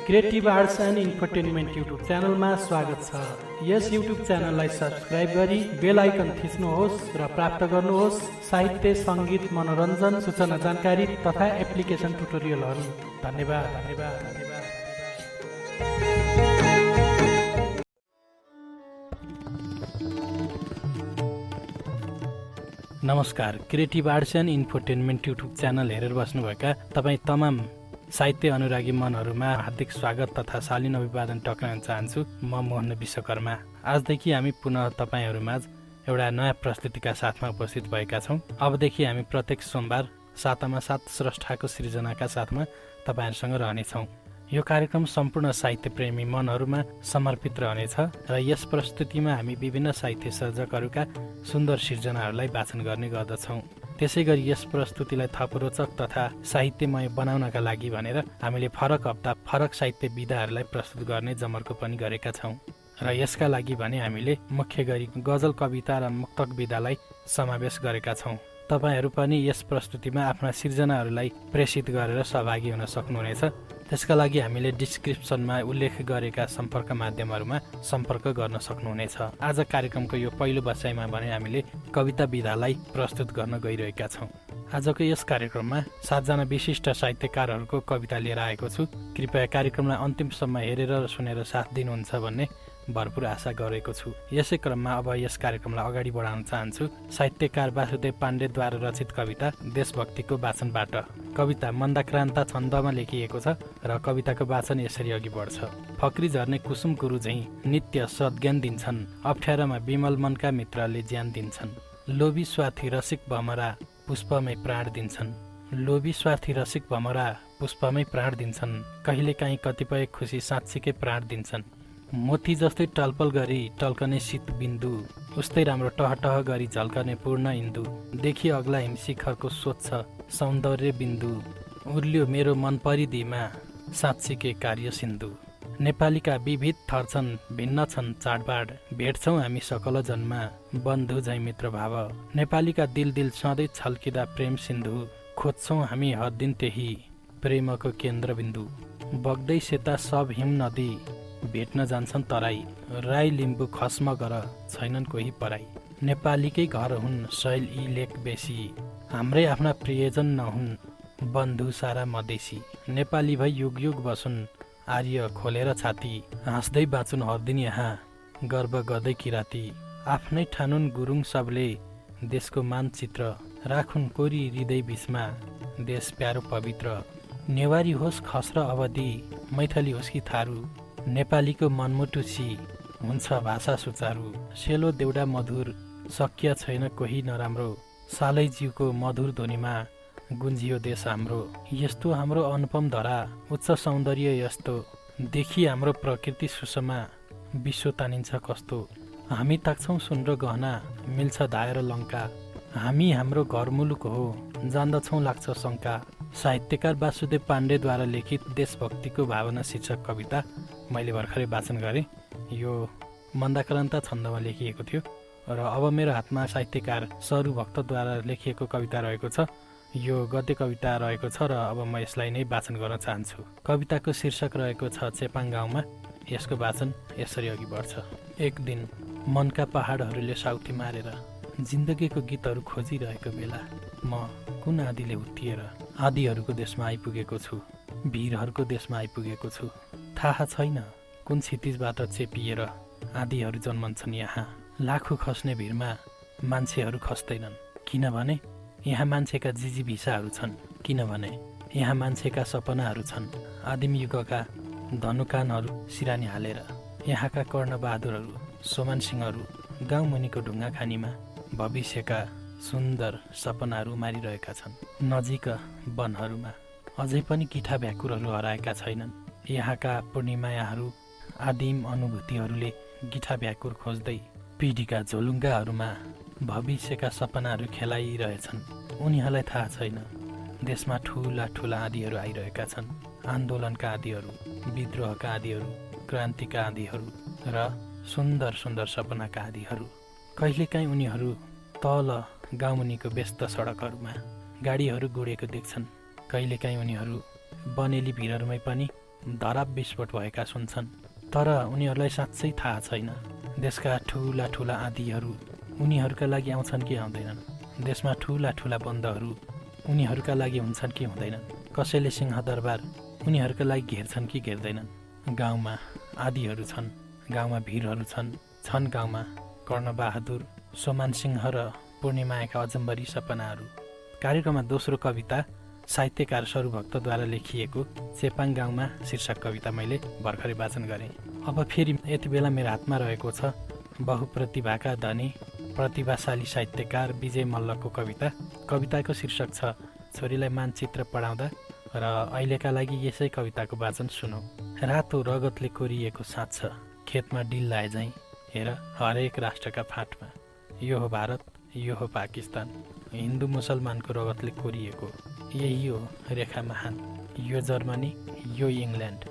Creative arts and infotainment YouTube च्यानलमा स्वागत छ। यस युट्युब च्यानललाई सब्स्क्राइब गरी बेल आइकन थिच्नुहोस् र प्राप्त गर्नुहोस् साहित्य, सङ्गीत, मनोरञ्जन, सूचना जानकारी तथा एप्लिकेसन ट्युटोरियलहरू। धन्यवाद धन्यवाद धन्यवाद। नमस्कार, creative arts and infotainment YouTube channel हेरेर बस्नुभएका तपाईँ तमाम साहित्य अनुरागी मनहरूमा हार्दिक स्वागत तथा शालीन अभिवादन टक्राउन चाहन्छु। म मोहन विश्वकर्मा। आजदेखि हामी पुनः तपाईँहरूमाझ एउटा नयाँ प्रस्तुतिका साथमा उपस्थित भएका छौँ। अबदेखि हामी प्रत्येक सोमबार सातामा सात स्रष्टाको सृजनाका साथमा तपाईँहरूसँग रहनेछौँ। यो कार्यक्रम सम्पूर्ण साहित्य प्रेमी मनहरूमा समर्पित रहनेछ र यस प्रस्तुतिमा हामी विभिन्न साहित्य सर्जकहरूका सुन्दर सृजनाहरूलाई वाचन गर्ने गर्दछौँ। त्यसै गरी यस प्रस्तुतिलाई थप रोचक तथा साहित्यमय बनाउनका लागि भनेर हामीले फरक हप्ता फरक साहित्य विधाहरूलाई प्रस्तुत गर्ने जमर्को पनि गरेका छौँ र यसका लागि भने हामीले मुख्य गरी गजल, कविता र मुक्तक विधालाई समावेश गरेका छौँ। तपाईहरू पनि यस प्रस्तुतिमा आफ्ना सृजनाहरूलाई प्रेषित गरेर सहभागी हुन सक्नुहुनेछ। त्यसका लागि हामीले डिस्क्रिप्सनमा उल्लेख गरेका सम्पर्क माध्यमहरूमा सम्पर्क गर्न सक्नुहुनेछ। आज कार्यक्रमको यो पहिलो बसाइमा भने हामीले कविता विधालाई प्रस्तुत गर्न गइरहेका छौँ। आजको यस कार्यक्रममा 7 जना विशिष्ट साहित्यकारहरूको कविता लिएर आएको छु। कृपया कार्यक्रमलाई अन्तिमसम्म हेरेर र सुनेर साथ दिनुहुन्छ भन्ने भरपूर आशा गरेको छु। यसै क्रममा अब यस कार्यक्रमलाई अगाडि बढाउन चाहन्छु साहित्यकार वासुदेव पाण्डेद्वारा रचित कविता देशभक्तिको वाचनबाट। कविता मन्दाक्रान्ता छन्दमा लेखिएको छ र कविताको वाचन यसरी अघि बढ्छ। फक्री झर्ने कुसुम गुरु झैँ नित्य सद्ज्ञान दिन्छन्, अप्ठ्यारामा विमल मनका मित्रले ज्यान दिन्छन्। लोभी स्वार्थी रसिक भमरा पुष्पमै प्राण दिन्छन्, लोभी स्वार्थी रसिक भमरा पुष्पमै प्राण दिन्छन्। कहिलेकाहीँ कतिपय खुसी साँच्चीकै प्राण दिन्छन्। मोती जस्तै टलपल गरी टल्कने शीत बिन्दु, उस्तै राम्रो टहटह गरी झल्कने पूर्ण इन्दु। देखि अग्ला हिमशिखरको स्वच्छ सौन्दर्य बिन्दु, उर्ल्यो मेरो मन परिधिमा साँच्चीकै कार्य सिन्धु। नेपालीका विविध थर छन्, भिन्न छन् चाडबाड, भेट्छौँ हामी सकल जन्मा बन्धु झैँ मित्र भाव। नेपालीका दिल दिल सधैँ छल्किँदा प्रेम सिन्धु, खोज्छौँ हामी हर दिन त्यही प्रेमको केन्द्रबिन्दु। बग्दै सेता सब हिम नदी भेट्न जान्छन् तराई, राई लिम्बू खस्म गर छैनन् कोही पराई। नेपालीकै घर हुन् शैल यी लेख बेसी, हाम्रै आफ्ना प्रियजन नहुन् बन्धु सारा मधेसी। नेपाली भई युग युग बसुन् आर्य खोलेर छाती, हाँस्दै बाँचुन् हर दिन यहाँ गर्व गर्दै किराती। आफ्नै ठानुन् गुरुङ सबले देशको मानचित्र, राखुन् कोरी हृदय बिचमा देश प्यारो पवित्र। नेवारी होस् खस र अवधि, मैथली होस् कि थारू, नेपालीको मनमुटुसी हुन्छ भाषा सुचारू। सेलो देउडा मधुर सकिया छैन कोही नराम्रो, सालै जीवको मधुर ध्वनिमा गुन्जियो देश हाम्रो। यस्तो हाम्रो अनुपम धरा उच्च सौन्दर्य यस्तो, देखि हाम्रो प्रकृति सुषमा विश्व तानिन्छ कस्तो। हामी ताक्छौँ सुन र गहना मिल्छ धाय र लङ्का, हामी हाम्रो घर मुलुक हो जान्दछौँ लाग्छ शङ्का। साहित्यकार वासुदेव पाण्डेद्वारा लिखित देशभक्तिको भावना शीर्षक कविता मैले भर्खरै वाचन गरेँ। यो मन्दाक्रान्ता छन्दमा लेखिएको थियो र अब मेरो हातमा साहित्यकार सरू भक्तद्वारा लेखिएको कविता रहेको छ। यो गद्य कविता रहेको छ र अब म यसलाई नै वाचन गर्न चाहन्छु। कविताको शीर्षक रहेको छ चेपाङ गाउँमा। यसको वाचन यसरी अघि बढ्छ। एक दिन मनका पहाडहरूले साउथी मारेर जिन्दगीको गीतहरू खोजिरहेको बेला म कुन आदिले उत्तिएर आदिहरूको देशमा आइपुगेको छु, वीरहरूको देशमा आइपुगेको छु। थाहा छैन कुन क्षितिजबाट चेपिएर आदिहरू जन्मन्छन् यहाँ। लाखौँ खस्ने भिरमा मान्छेहरू खस्दैनन्, किनभने यहाँ मान्छेका जिजी भिसाहरू छन्, किनभने यहाँ मान्छेका सपनाहरू छन्। आदिम युगका धनुकानहरू सिरानी हालेर यहाँका कर्णबहादुरहरू सोमान सिंहहरू गाउँमुनिको ढुङ्गा खानीमा भविष्यका सुन्दर सपनाहरू मारिरहेका छन्। नजिक वनहरूमा अझै पनि किठा भ्याकुरहरू हराएका छैनन्। यहाँका पूर्णिमायाहरू आदिम अनुभूतिहरूले गिठा भ्याकुर खोज्दै पिँढीका झोलुङ्गाहरूमा भविष्यका सपनाहरू खेलाइरहेछन्। उनीहरूलाई थाहा छैन देशमा ठुला ठुला आँधीहरू आइरहेका छन्। आन्दोलनका आँधीहरू, विद्रोहका आँधीहरू, क्रान्तिका आँधीहरू र सुन्दर सुन्दर सपनाका आँधीहरू। कहिलेकाहीँ उनीहरू तल गाउँमुनिको व्यस्त सडकहरूमा गाडीहरू गुडेको देख्छन्। कहिलेकाहीँ उनीहरू बनेली भिरहरूमै पनि धराप विस्फोट भएका सुन्छन्, तर उनीहरूलाई साँच्चै थाहा छैन देशका ठुला ठुला आँधीहरू उनीहरूका लागि आउँछन् कि आउँदैनन्। देशमा ठुला ठुला बन्दहरू उनीहरूका लागि हुन्छन् कि हुँदैनन्। कसैले सिंहदरबार उनीहरूका लागि घेर्छन् कि घेर्दैनन्। गाउँमा आँधीहरू छन्, गाउँमा भिरहरू छन् गाउँमा कर्णबहादुर, सोमान सिंह र पूर्णिमाका अजम्बरी सपनाहरू। कार्यक्रममा दोस्रो कविता साहित्यकार सरुभक्तद्वारा लेखिएको चेपाङ गाउँमा शीर्षक कविता मैले भर्खरै वाचन गरेँ। अब फेरि यति बेला मेरो हातमा रहेको छ बहुप्रतिभाका धनी प्रतिभाशाली साहित्यकार विजय मल्लको कविता। कविताको शीर्षक छ छोरीलाई मानचित्र पढाउँदा र अहिलेका लागि यसै कविताको वाचन सुनौ। रातो रगतले कोरिएको साँच छ खेतमा डिल लाए झैँ, हेर हरेक राष्ट्रका फाँटमा। यो हो भारत, यो हो पाकिस्तान, हिन्दू मुसलमानको रगतले कोरिएको। यही हो रेखा महान, यो जर्मनी, यो इङ्ल्यान्ड,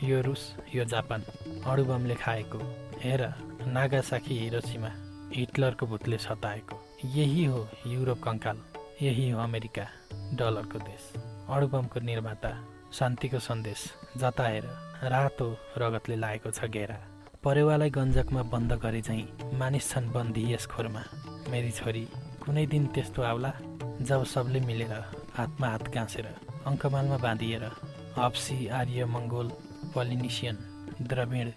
यो रुस, यो जापान अणुबमले खाएको। हेर नागासाकी हिरोसिमा हिटलरको भूतले सताएको। यही हो युरोप कङ्काल, यही हो अमेरिका डलरको देश। अणुबमको निर्माता, शान्तिको सन्देश जता हेर रातो रगतले लागेको छ घेरा। परेवालाई गन्जकमा बन्द गरे झैँ मानिस छन् बन्दी यस खोरमा। मेरी छोरी कुनै दिन त्यस्तो आउला जब सबले मिलेर हातमा हात गाँसेर अङ्कमालमा बाँधिएर हप्सी, आर्य, मङ्गोल, पोलिनेसियन, द्रविड,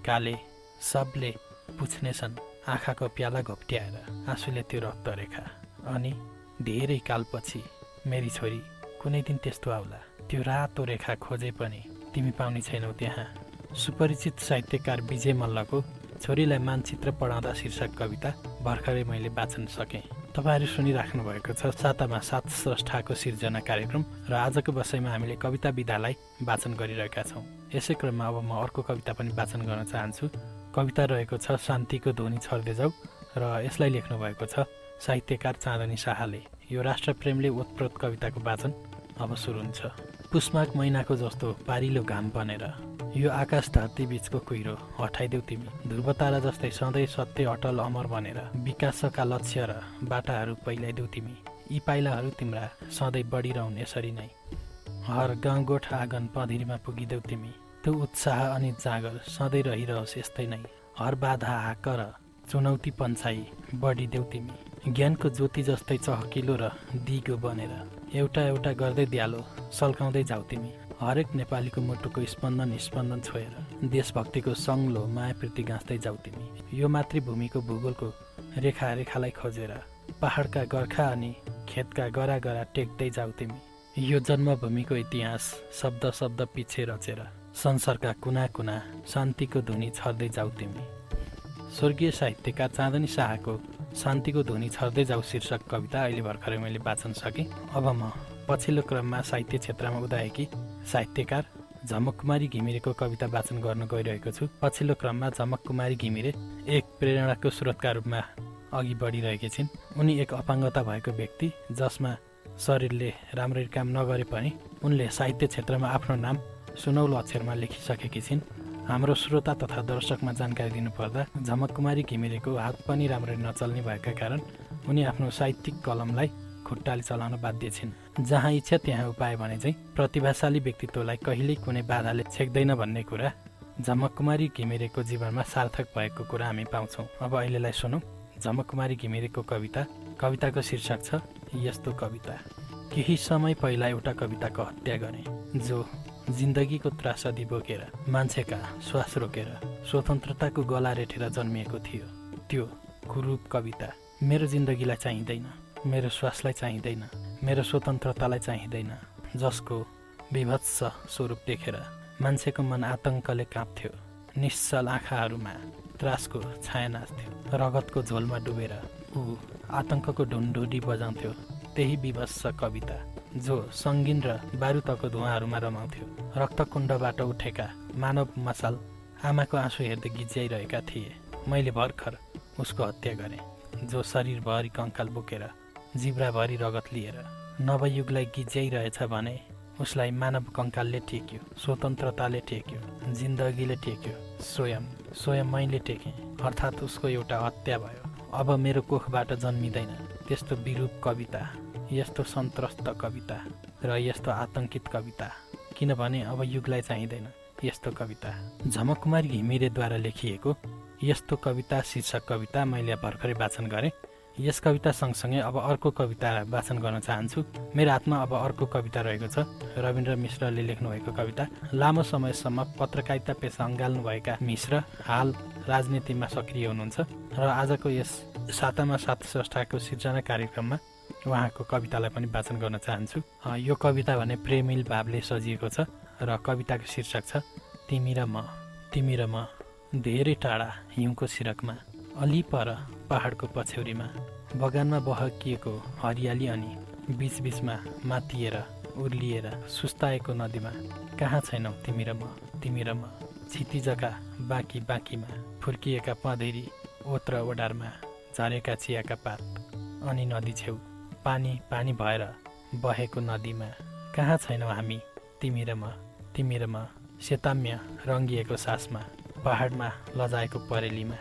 काले सबले पुछ्नेछन् आँखाको प्याला घोप्ट्याएर आँसुले त्यो रक्त रेखा। अनि धेरै कालपछि मेरी छोरी कुनै दिन त्यस्तो आउला, त्यो रातो रेखा खोजे पनि तिमी पाउने छैनौ त्यहाँ। सुपरिचित साहित्यकार विजय मल्लको छोरीलाई मानचित्र पढाउँदा शीर्षक कविता भर्खरै मैले वाचन सकेँ। तपाईँहरू सुनिराख्नु भएको छ सातामा सात स्रष्टाको सिर्जना कार्यक्रम र आजको बसाइमा हामीले कविता विधालाई वाचन गरिरहेका छौँ। यसै क्रममा अब म अर्को कविता पनि वाचन गर्न चाहन्छु। कविता रहेको छ शान्तिको ध्वनि छर्दै जाऊ र यसलाई लेख्नु भएको छ साहित्यकार चाँदनी शाहले। यो राष्ट्रप्रेमले ओतप्रोत कविताको वाचन अब सुरु हुन्छ। पुष्माघ महिनाको जस्तो पारिलो घाम बनेर यो आकाश धरती बीचको कुहिरो हटाइदेऊ तिमी। ध्रुवतारा जस्तै सधैँ सत्य अटल अमर बनेर विकासका लक्ष्य र बाटाहरू पहिल्याइदेऊ तिमी। यी पाइलाहरू तिम्रा सधैँ बढिरहन् यसरी नै। हर गाउँगोठ आँगन पँधिरीमा पुगिदेऊ तिमी। त्यो उत्साह अनि जागर सधैँ रहिरहोस् यस्तै नै। हर बाधा हाक र चुनौती पन्छाइ बढिदेऊ तिमी। ज्ञानको ज्योति जस्तै चहकिलो र दिगो बनेर एउटा एउटा गर्दै दियालो सल्काउँदै जाऊ तिमी। हरेक नेपालीको मुटुको स्पन्दन छोएर देशभक्तिको सङ्लो मायाप्रीति गाँच्दै जाऊ तिमी। यो मातृभूमिको भूगोलको रेखालाई खोजेर पहाडका गर्खा अनि खेतका गरा गरा टेक्दै जाऊ तिमी। यो जन्मभूमिको इतिहास शब्द शब्द पछि रचेर संसारका कुना कुना शान्तिको ध्वनि छर्दै जाऊ तिमी। स्वर्गीय साहित्यकार चाँदनी शाहको शान्तिको ध्वनि छर्दै जाऊ शीर्षक कविता अहिले भर्खरै मैले वाचन सकेँ। अब म पछिल्लो क्रममा साहित्य क्षेत्रमा उदाएकी साहित्यकार झमक कुमारी घिमिरेको कविता वाचन गर्न गइरहेको छु। पछिल्लो क्रममा झमक कुमारी घिमिरे एक प्रेरणाको स्रोतका रूपमा अघि बढिरहेकी छिन्। उनी एक अपाङ्गता भएको व्यक्ति जसमा शरीरले राम्ररी काम नगरे पनि उनले साहित्य क्षेत्रमा आफ्नो नाम सुनौलो अक्षरमा लेखिसकेकी छिन्। हाम्रो श्रोता तथा दर्शकमा जानकारी दिनुपर्दा झमक कुमारी घिमिरेको हात पनि राम्ररी नचल्ने भएका कारण उनी आफ्नो साहित्यिक कलमलाई खुट्टाले चलाउन बाध्य छिन्। जहाँ इच्छा त्यहाँ उपाय भने चाहिँ प्रतिभाशाली व्यक्तित्वलाई कहिल्यै कुनै बाधाले छेक्दैन भन्ने कुरा झमक कुमारी घिमिरेको जीवनमा सार्थक भएको कुरा हामी पाउँछौँ। अब अहिलेलाई सुनौँ झमक कुमारी घिमिरेको कविता। कविताको शीर्षक छ यस्तो कविता। केही समय पहिला एउटा कविताको हत्या गरे जो जिन्दगीको त्रासदी बोकेर मान्छेका श्वास रोकेर स्वतन्त्रताको गला रेटेर जन्मिएको थियो। त्यो कुरूप कविता मेरो जिन्दगीलाई चाहिँदैन, मेरो श्वासलाई चाहिँदैन, मेरो स्वतन्त्रतालाई चाहिँदैन, जसको विभत्स स्वरूप देखेर मान्छेको मन आतङ्कले काँप्थ्यो। निश्चल आँखाहरूमा त्रासको छाया नाच्थ्यो। रगतको झोलमा डुबेर ऊ आतङ्कको ढुन्ढुडी बजाउँथ्यो। त्यही विभत्स कविता जो सङ्गीन र बारुदको धुवाँहरूमा रमाउँथ्यो। रक्तकुण्डबाट उठेका मानव मसाल आमाको आँसु हेर्दै गिज्याइरहेका थिए। मैले भर्खर उसको हत्या गरेँ जो शरीरभरि कङ्काल बोकेर जिब्राभरि रगत लिएर नवयुगलाई गिज्याइरहेछ भने उसलाई मानव कङ्कालले टेक्यो, स्वतन्त्रताले टेक्यो, जिन्दगीले टेक्यो, स्वयं मैले टेकेँ। अर्थात् उसको एउटा हत्या भयो। अब मेरो कोखबाट जन्मिँदैन त्यस्तो विरूप कविता, यस्तो सन्त्रस्त कविता र यस्तो आतङ्कित कविता किनभने अब युगलाई चाहिँदैन यस्तो कविता। झमककुमारी घिमिरेद्वारा लेखिएको यस्तो कविता शीर्षक कविता मैले भर्खरै वाचन गरेँ। यस कविता सँगसँगै अब अर्को कविता वाचन गर्न चाहन्छु। मेरो हातमा अब अर्को कविता रहेको छ। रविन्द्र मिश्रले लेख्नुभएको कविता। लामो समयसम्म पत्रकारिता पेसा अँगाल्नुभएका मिश्र हाल राजनीतिमा सक्रिय हुनुहुन्छ र आजको यस सातामा सात स्रष्टाको सिर्जना कार्यक्रममा उहाँको कवितालाई पनि वाचन गर्न चाहन्छु। यो कविता भने प्रेमिल भावले सजिएको छ र कविताको शीर्षक छ तिमी र म धेरै टाढा हिउँको सिरकमा अलि पर पहाडको पछ्यौरीमा बगानमा बहकिएको हरियाली अनि बीचबीचमा मातिएर उर्लिएर सुस्ताएको नदीमा कहाँ छैनौ तिमी र म क्षितिजका बाँकीमा फुर्किएका पँधेरी ओत र ओडारमा झरेका चियाका पात अनि नदी छेउ पानी भएर बहेको नदीमा कहाँ छैनौ हामी तिमी र म सेताम्य रङ्गिएको सासमा पहाडमा लजाएको परेलीमा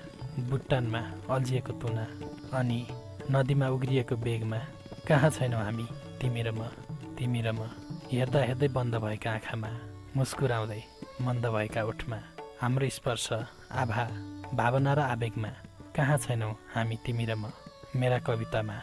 बुट्टानमा अल्झिएको तुना अनि नदीमा उग्रिएको बेगमा कहाँ छैनौ हामी तिमी र म हेर्दा हेर्दै बन्द भएका आँखामा मुस्कुराउँदै मन्द भएका ओठमा हाम्रो स्पर्श आभा भावना र आवेगमा कहाँ छैनौ हामी तिमी र म मेरा कवितामा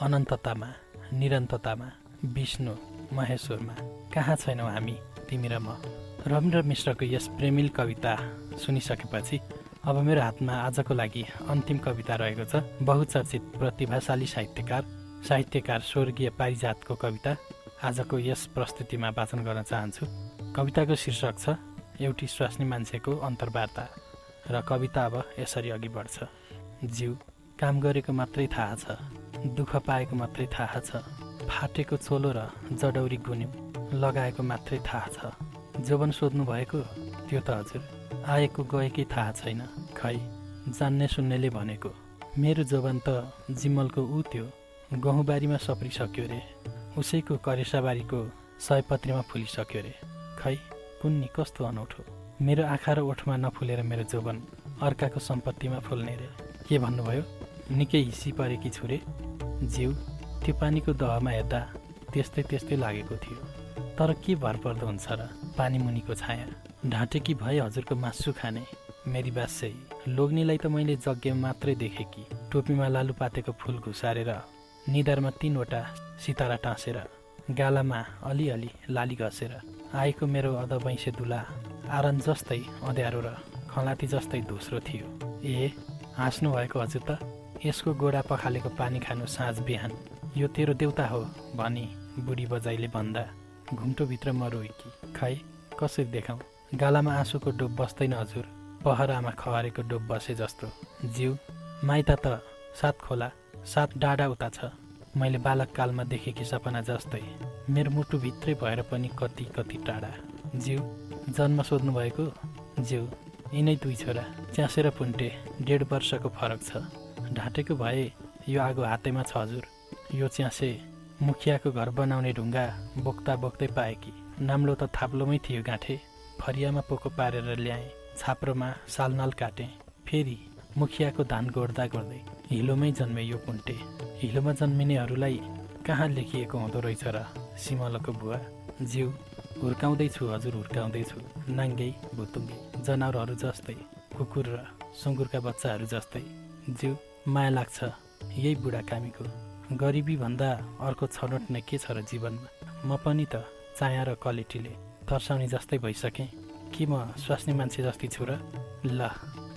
अनन्ततामा निरन्ततामा विष्णु महेश्वरमा कहाँ छैनौ हामी तिमी र म। रविन्द्र मिश्रको यस प्रेमिल कविता सुनिसकेपछि अब मेरो हातमा आजको लागि अन्तिम कविता रहेको छ। बहुचर्चित प्रतिभाशाली साहित्यकार स्वर्गीय पारिजातको कविता आजको यस प्रस्तुतिमा वाचन गर्न चाहन्छु। कविताको शीर्षक छ एउटी स्वास्नी मान्छेको अन्तर्वार्ता र कविता अब यसरी अघि बढ्छ। जिउ काम गरेको मात्रै थाहा छ, दुःख पाएको मात्रै थाहा छ, फाटेको चोलो र जडौरी गुन्यौ लगाएको मात्रै थाहा छ, जोवन सोध्नु भएको त्यो त हजुर आएको गएकै थाहा छैन, खै जान्ने सुन्नेले भनेको मेरो जोवन त जिमलको ऊ त्यो गहुँबारीमा सप्रिसक्यो रे, उसैको करेसाबारीको सयपत्रीमा फुलिसक्यो रे, खै कुन्नी कस्तो अनौठो मेरो आँखा र ओठमा नफुलेर मेरो जोवन अर्काको सम्पत्तिमा फुल्ने रे। के भन्नुभयो? निकै हिसी परेकी छु रे। जिउ त्यो पानीको दहमा हेर्दा त्यस्तै लागेको थियो, तर के भरपर्दो हुन्छ र पानी मुनिको छाया। ढाँटेकी भए हजुरको मासु खाने मेरी बासै लोग्नेलाई त मैले जग्गेमा मात्रै देखेँ कि टोपीमा लालुपातेको फुल घुसारेर निधारमा 3वटा सितारा टाँसेर गालामा अलिअलि लाली घसेर आएको मेरो अधबैँसे दुला आरन जस्तै अँध्यारो र खलाती जस्तै दोस्रो थियो। ए हाँस्नु भएको हजुर त? यसको गोडा पखालेको पानी खानु साँझ बिहान यो तेरो देउता हो भनी बुढी बजाइले भन्दा घुम्टोभित्र म रोएकी, खै कसरी देखाउँ गालामा आँसुको डोब बस्दैन हजुर, पहरामा खहरेको डोब बसे जस्तो। जिउ माइता त 7 खोला 7 डाँडा उता छ, मैले बालककालमा देखेकी सपना जस्तै मेरो मुटुभित्रै भएर पनि कति टाढा। जिउ जन्म सोध्नु भएको? जिउ यिनै 2 छोरा च्यासेर पुन्टे 1.5 वर्षको फरक छ। ढाँटेको भए यो आगो हातैमा छ हजुर, यो च्यासे मुखियाको घर बनाउने ढुङ्गा बोक्दै पाएकी, नाम्लो त थाप्लोमै थियो गाँठे, फरियामा पोको पारेर ल्याएँ, छाप्रोमा सालनाल काटेँ, फेरि मुखियाको धान गोड्दै हिलोमै जन्मे यो पुन्टे। हिलोमा जन्मिनेहरूलाई कहाँ लेखिएको हुँदो रहेछ र सिमलको बुवा। जिउ हुर्काउँदैछु हजुर, हुर्काउँदैछु नाङ्गै भुतुङ्गे जनावरहरू जस्तै, कुकुर र सुँगुरका बच्चाहरू जस्तै। जिउ माया लाग्छ यही बुढाकामीको, गरिबी भन्दा अर्को छनोट नै के छ र जीवनमा। म पनि त चाया र कलेटीले तर्साउने जस्तै भइसकेँ, कि म स्वास्नी मान्छे जस्तै छु र? ल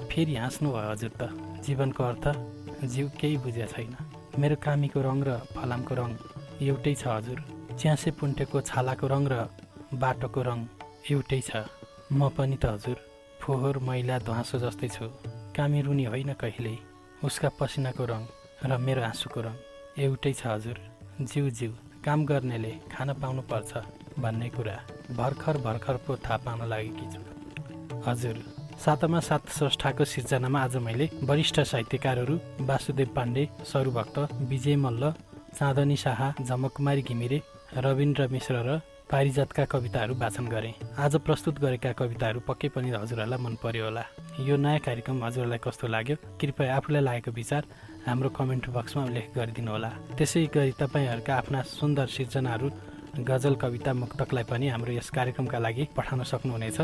फेरि हाँस्नु भयो हजुर त। जीवनको अर्थ? जिउ केही बुझ्या छैन, मेरो कामीको रङ र फलामको रङ एउटै छ हजुर, च्यासे पुन्टेको छालाको रङ र बाटोको रङ एउटै छ। म पनि त हजुर फोहोर मैला ध्वाँसो जस्तै छु, कामी रुनी होइन कहिल्यै, उसका पसिनाको रङ र मेरो आँसुको रङ एउटै छ हजुर। जिउ काम गर्नेले खान पाउनु पर्छ भन्ने कुरा भर्खर पो थाहा पाउन लागेकी छु हजुर। सातामा सात स्रष्टाको सिर्जनामा आज मैले वरिष्ठ साहित्यकारहरू वासुदेव पाण्डे, सरुभक्त, विजय मल्ल, चाँदनी शाह, झमककुमारी घिमिरे, रविन्द्र मिश्र र पारिजातका कविताहरू वाचन गरेँ। आज प्रस्तुत गरेका कविताहरू पक्कै पनि हजुरहरूलाई मन पर्यो होला। यो नयाँ कार्यक्रम हजुरलाई कस्तो लाग्यो कृपया आफूलाई लागेको विचार हाम्रो कमेन्ट बक्समा उल्लेख गरिदिनु होला। त्यसै गरी तपाईँहरूका आफ्ना सुन्दर सिर्जनाहरू गजल कविता मुक्तकलाई पनि हाम्रो यस कार्यक्रमका लागि पठाउन सक्नुहुनेछ।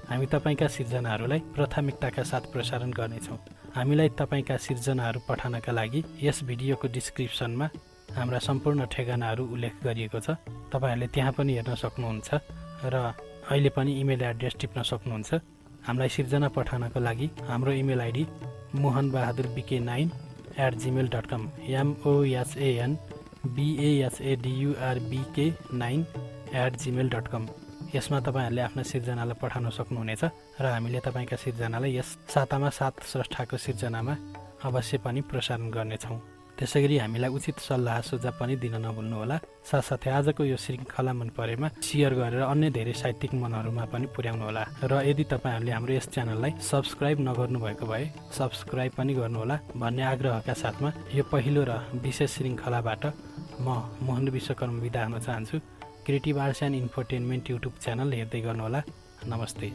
हामी तपाईँका सिर्जनाहरूलाई प्राथमिकताका साथ प्रसारण गर्नेछौँ। हामीलाई तपाईँका सिर्जनाहरू पठाउनका लागि यस भिडियोको डिस्क्रिप्सनमा हाम्रा सम्पूर्ण ठेगानाहरू उल्लेख गरिएको छ। तपाईँहरूले त्यहाँ पनि हेर्न सक्नुहुन्छ र अहिले पनि इमेल एड्रेस टिप्न सक्नुहुन्छ। हामीलाई सिर्जना पठाउनको लागि हाम्रो इमेल आइडी mohanbahadurBK9@gmail.com mohanbahadurBK9@gmail.com यसमा तपाईँहरूले आफ्ना सिर्जनालाई पठाउन सक्नुहुनेछ र हामीले तपाईँका सिर्जनालाई यस सातामा 7 स्रष्टाको सिर्जनामा अवश्य पनि प्रसारण गर्नेछौँ। त्यसैगरी हामीलाई उचित सल्लाह सुझाव पनि दिन नभुल्नुहोला। साथसाथै आजको यो श्रृङ्खला मन परेमा सेयर गरेर अन्य धेरै साहित्यिक मनहरूमा पनि पुर्याउनुहोला। र यदि तपाईँहरूले हाम्रो यस च्यानललाई सब्सक्राइब नगर्नुभएको भए सब्सक्राइब पनि गर्नुहोला भन्ने आग्रहका साथमा यो पहिलो र विशेष श्रृङ्खलाबाट म मोहन विश्वकर्म बिदा हुन चाहन्छु। Creative arts and infotainment YouTube channel हेर्दै गर्नुहोला। नमस्ते।